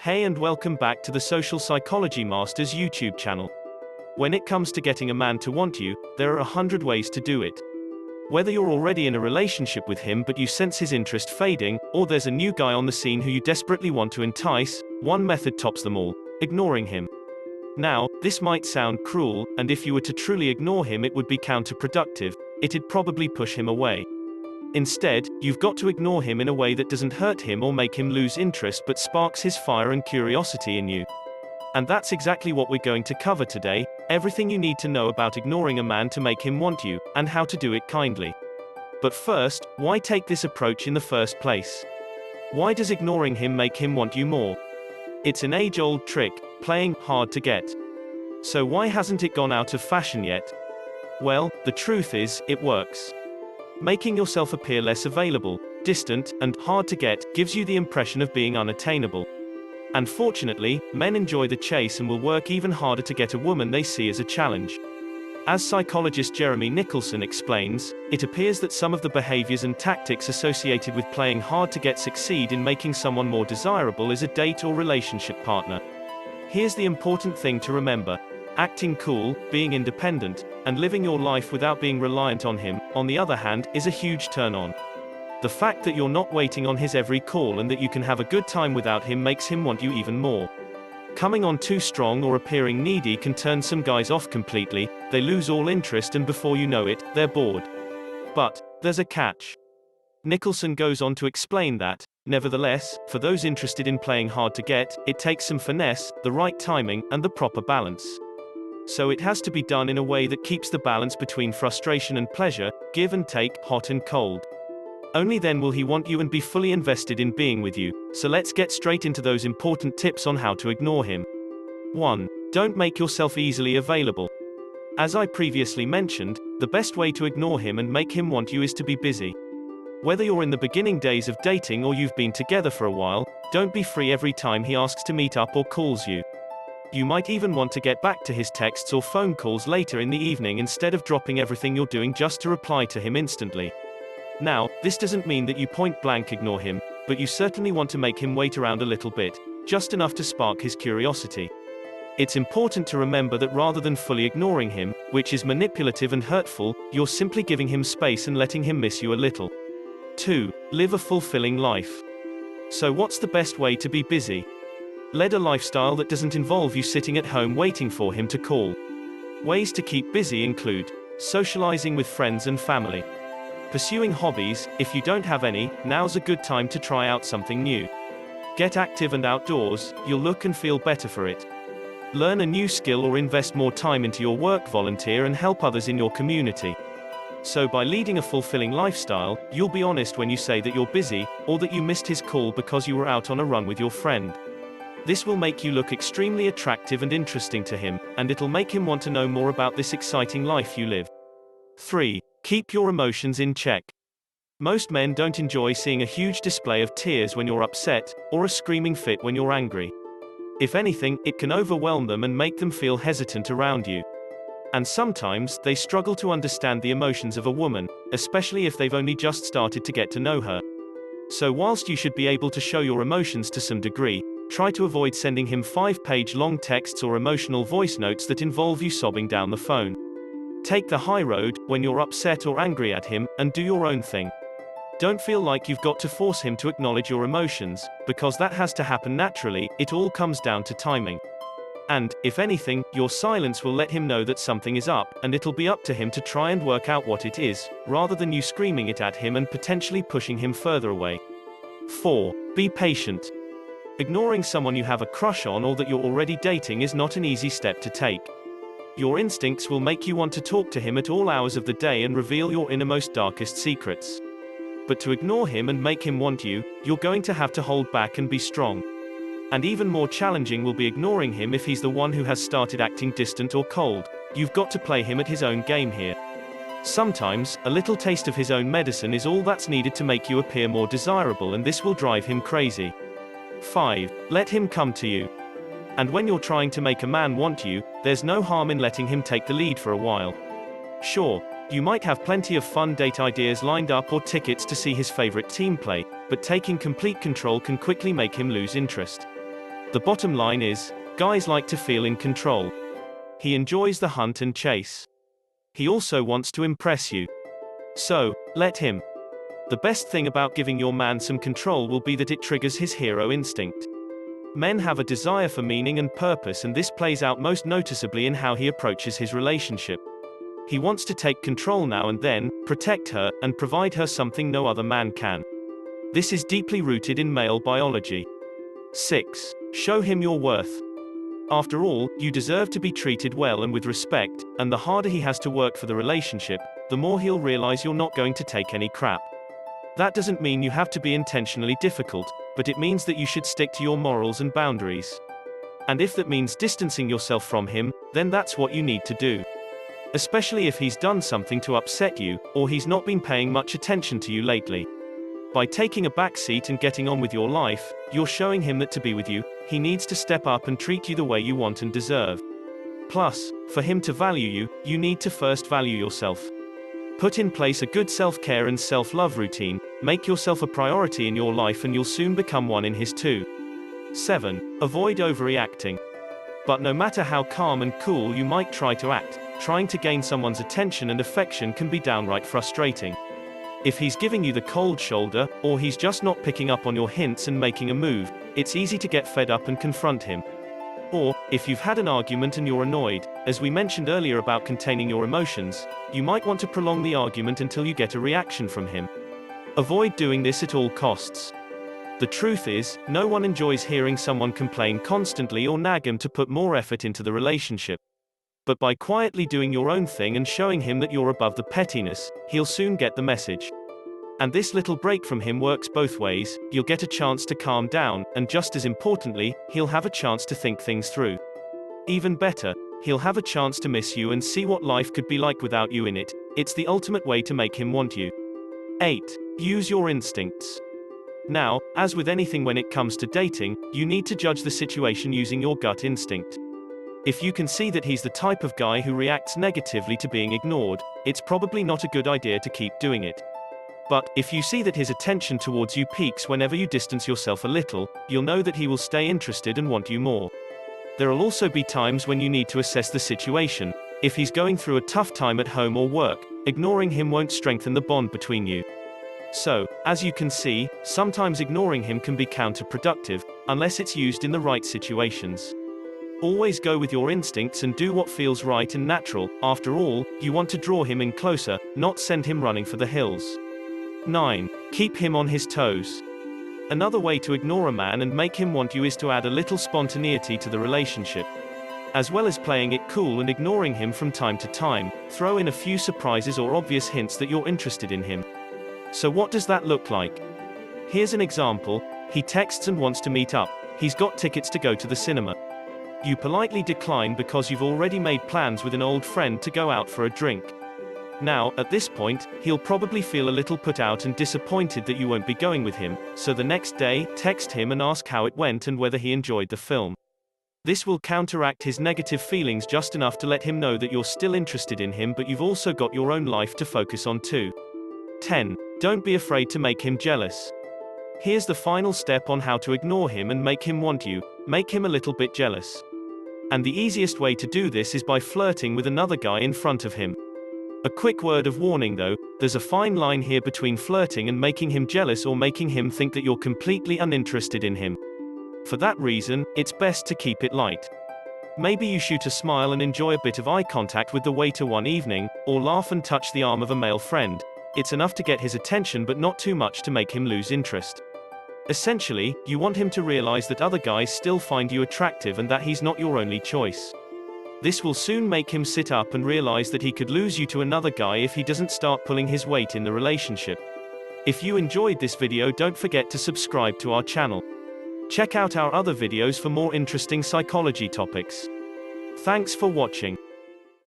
Hey and welcome back to the Social Psychology Masters YouTube channel. When it comes to getting a man to want you, there are 100 ways to do it. Whether you're already in a relationship with him but you sense his interest fading, or there's a new guy on the scene who you desperately want to entice, one method tops them all: ignoring him. Now, this might sound cruel, and if you were to truly ignore him it would be counterproductive. It'd probably push him away. Instead, you've got to ignore him in a way that doesn't hurt him or make him lose interest but sparks his fire and curiosity in you. And that's exactly what we're going to cover today: everything you need to know about ignoring a man to make him want you, and how to do it kindly. But first, why take this approach in the first place? Why does ignoring him make him want you more? It's an age-old trick, playing hard to get. So why hasn't it gone out of fashion yet? Well, the truth is, it works. Making yourself appear less available, distant, and hard to get gives you the impression of being unattainable. And fortunately, men enjoy the chase and will work even harder to get a woman they see as a challenge. As psychologist Jeremy Nicholson explains, it appears that some of the behaviors and tactics associated with playing hard to get succeed in making someone more desirable as a date or relationship partner. Here's the important thing to remember: acting cool, being independent, and living your life without being reliant on him, on the other hand, is a huge turn-on. The fact that you're not waiting on his every call and that you can have a good time without him makes him want you even more. Coming on too strong or appearing needy can turn some guys off completely. They lose all interest and before you know it, they're bored. But there's a catch. Nicholson goes on to explain that, nevertheless, for those interested in playing hard to get, it takes some finesse, the right timing, and the proper balance. So it has to be done in a way that keeps the balance between frustration and pleasure, give and take, hot and cold. Only then will he want you and be fully invested in being with you. So let's get straight into those important tips on how to ignore him. 1. Don't make yourself easily available. As I previously mentioned, the best way to ignore him and make him want you is to be busy. Whether you're in the beginning days of dating or you've been together for a while, don't be free every time he asks to meet up or calls you. You might even want to get back to his texts or phone calls later in the evening instead of dropping everything you're doing just to reply to him instantly. Now, this doesn't mean that you point blank ignore him, but you certainly want to make him wait around a little bit, just enough to spark his curiosity. It's important to remember that rather than fully ignoring him, which is manipulative and hurtful, you're simply giving him space and letting him miss you a little. 2. Live a fulfilling life. So what's the best way to be busy? Lead a lifestyle that doesn't involve you sitting at home waiting for him to call. Ways to keep busy include socializing with friends and family. Pursuing hobbies. If you don't have any, now's a good time to try out something new. Get active and outdoors, you'll look and feel better for it. Learn a new skill or invest more time into your work, volunteer and help others in your community. So by leading a fulfilling lifestyle, you'll be honest when you say that you're busy, or that you missed his call because you were out on a run with your friend. This will make you look extremely attractive and interesting to him, and it'll make him want to know more about this exciting life you live. 3. Keep your emotions in check. Most men don't enjoy seeing a huge display of tears when you're upset, or a screaming fit when you're angry. If anything, it can overwhelm them and make them feel hesitant around you. And sometimes, they struggle to understand the emotions of a woman, especially if they've only just started to get to know her. So whilst you should be able to show your emotions to some degree, try to avoid sending him 5-page long texts or emotional voice notes that involve you sobbing down the phone. Take the high road when you're upset or angry at him, and do your own thing. Don't feel like you've got to force him to acknowledge your emotions, because that has to happen naturally. It all comes down to timing. And, if anything, your silence will let him know that something is up, and it'll be up to him to try and work out what it is, rather than you screaming it at him and potentially pushing him further away. 4. Be patient. Ignoring someone you have a crush on or that you're already dating is not an easy step to take. Your instincts will make you want to talk to him at all hours of the day and reveal your innermost darkest secrets. But to ignore him and make him want you, you're going to have to hold back and be strong. And even more challenging will be ignoring him if he's the one who has started acting distant or cold. You've got to play him at his own game here. Sometimes, a little taste of his own medicine is all that's needed to make you appear more desirable, and this will drive him crazy. 5. Let him come to you. And when you're trying to make a man want you, there's no harm in letting him take the lead for a while. Sure, you might have plenty of fun date ideas lined up or tickets to see his favorite team play, but taking complete control can quickly make him lose interest. The bottom line is, guys like to feel in control. He enjoys the hunt and chase. He also wants to impress you. So, let him. The best thing about giving your man some control will be that it triggers his hero instinct. Men have a desire for meaning and purpose, and this plays out most noticeably in how he approaches his relationship. He wants to take control now and then, protect her, and provide her something no other man can. This is deeply rooted in male biology. 6. Show him your worth. After all, you deserve to be treated well and with respect, and the harder he has to work for the relationship, the more he'll realize you're not going to take any crap. That doesn't mean you have to be intentionally difficult, but it means that you should stick to your morals and boundaries. And if that means distancing yourself from him, then that's what you need to do. Especially if he's done something to upset you, or he's not been paying much attention to you lately. By taking a back seat and getting on with your life, you're showing him that to be with you, he needs to step up and treat you the way you want and deserve. Plus, for him to value you, you need to first value yourself. Put in place a good self-care and self-love routine, make yourself a priority in your life, and you'll soon become one in his too. 7. Avoid overreacting. But no matter how calm and cool you might try to act, trying to gain someone's attention and affection can be downright frustrating. If he's giving you the cold shoulder, or he's just not picking up on your hints and making a move, it's easy to get fed up and confront him. Or, if you've had an argument and you're annoyed, as we mentioned earlier about containing your emotions, you might want to prolong the argument until you get a reaction from him. Avoid doing this at all costs. The truth is, no one enjoys hearing someone complain constantly or nag him to put more effort into the relationship. But by quietly doing your own thing and showing him that you're above the pettiness, he'll soon get the message. And this little break from him works both ways. You'll get a chance to calm down, and just as importantly, he'll have a chance to think things through. Even better, he'll have a chance to miss you and see what life could be like without you in it. It's the ultimate way to make him want you. 8. Use your instincts. Now, as with anything when it comes to dating, you need to judge the situation using your gut instinct. If you can see that he's the type of guy who reacts negatively to being ignored, it's probably not a good idea to keep doing it. But, if you see that his attention towards you peaks whenever you distance yourself a little, you'll know that he will stay interested and want you more. There'll also be times when you need to assess the situation. If he's going through a tough time at home or work, ignoring him won't strengthen the bond between you. So, as you can see, sometimes ignoring him can be counterproductive, unless it's used in the right situations. Always go with your instincts and do what feels right and natural. After all, you want to draw him in closer, not send him running for the hills. 9. Keep him on his toes. Another way to ignore a man and make him want you is to add a little spontaneity to the relationship. As well as playing it cool and ignoring him from time to time, throw in a few surprises or obvious hints that you're interested in him. So what does that look like? Here's an example. He texts and wants to meet up. He's got tickets to go to the cinema. You politely decline because you've already made plans with an old friend to go out for a drink. Now, at this point, he'll probably feel a little put out and disappointed that you won't be going with him, so the next day, text him and ask how it went and whether he enjoyed the film. This will counteract his negative feelings just enough to let him know that you're still interested in him, but you've also got your own life to focus on too. 10. Don't be afraid to make him jealous. Here's the final step on how to ignore him and make him want you. Make him a little bit jealous. And the easiest way to do this is by flirting with another guy in front of him. A quick word of warning though, there's a fine line here between flirting and making him jealous or making him think that you're completely uninterested in him. For that reason, it's best to keep it light. Maybe you shoot a smile and enjoy a bit of eye contact with the waiter one evening, or laugh and touch the arm of a male friend. It's enough to get his attention but not too much to make him lose interest. Essentially, you want him to realize that other guys still find you attractive and that he's not your only choice. This will soon make him sit up and realize that he could lose you to another guy if he doesn't start pulling his weight in the relationship. If you enjoyed this video, don't forget to subscribe to our channel. Check out our other videos for more interesting psychology topics. Thanks for watching.